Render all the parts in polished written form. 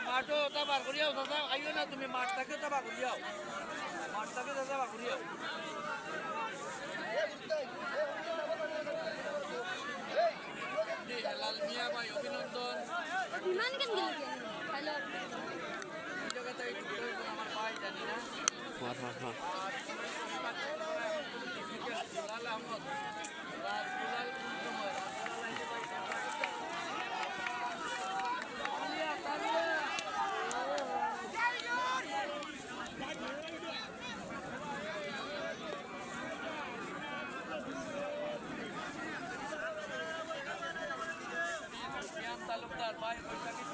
মাঠও তাবার করিয়াও দাদা আইও না তুমি মাঠটাকে তাবা করিয়াও মাঠটাকে তাবা করিয়াও লাল মিয়া ভাই অভিনন্দন বিমান কেন গেল হ্যালো জগতে আমার ভাই জানি না লাল আহমদ রাজুলাল কুন্তময় তালুকদার ভাই বৈশাখী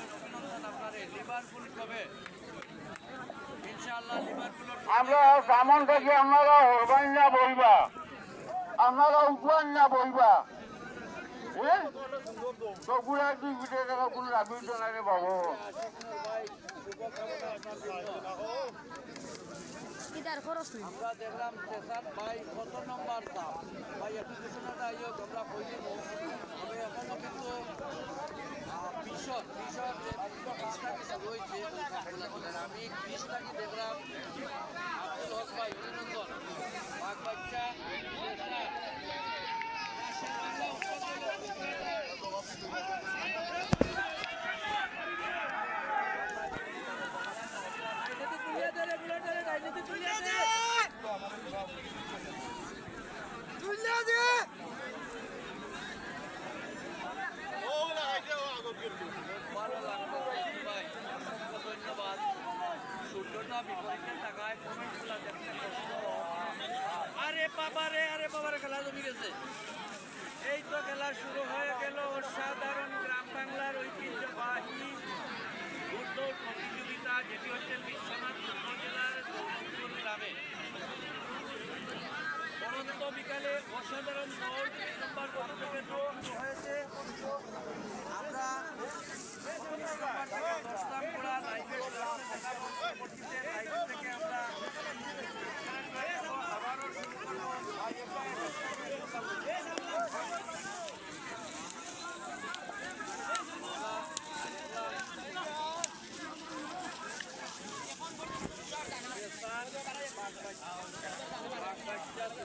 অভিনন্দন আপনারে লিভারপুল কবে ইনশাআল্লাহ লিভারপুলের আমরা সামন থেকে আপনারা হরবান না বলবা আপনারা উঠবান না বলবা তবুরা দুই বিটে টাকা কোনো রাবির জনারে বাবু আমরা দেখলাম স্টেশন ভাই কত নম্বর দাম ভাই একটু স্টেশনে আইও তোমরা কই দিব তবে এখনো কিন্তু ভীষণ ভীষণ যে কাজটাকে শুরু হয়েছে আমি 20টাকে দেখলাম আব্দুল হক ভাই অভিনন্দন বাঘ বাচ্চা ভালো লাগলো ভাই অসংখ্য ধন্যবাদ সূর্যটা বিপরীতের টাকায় কমেন্টগুলো দেখতে কষ্ট আরে বাবারে খেলা জমি গেছে এই তো খেলা শুরু হয়ে গেল অসাধারণ গ্রাম বাংলার ঐতিহ্যবাহী ফুটবল প্রতিযোগিতা যেটি হচ্ছে বিশ্বনাথ উপজেলার গৌরীপুর গ্রামে অনন্ত বিকালে অসাধারণ দল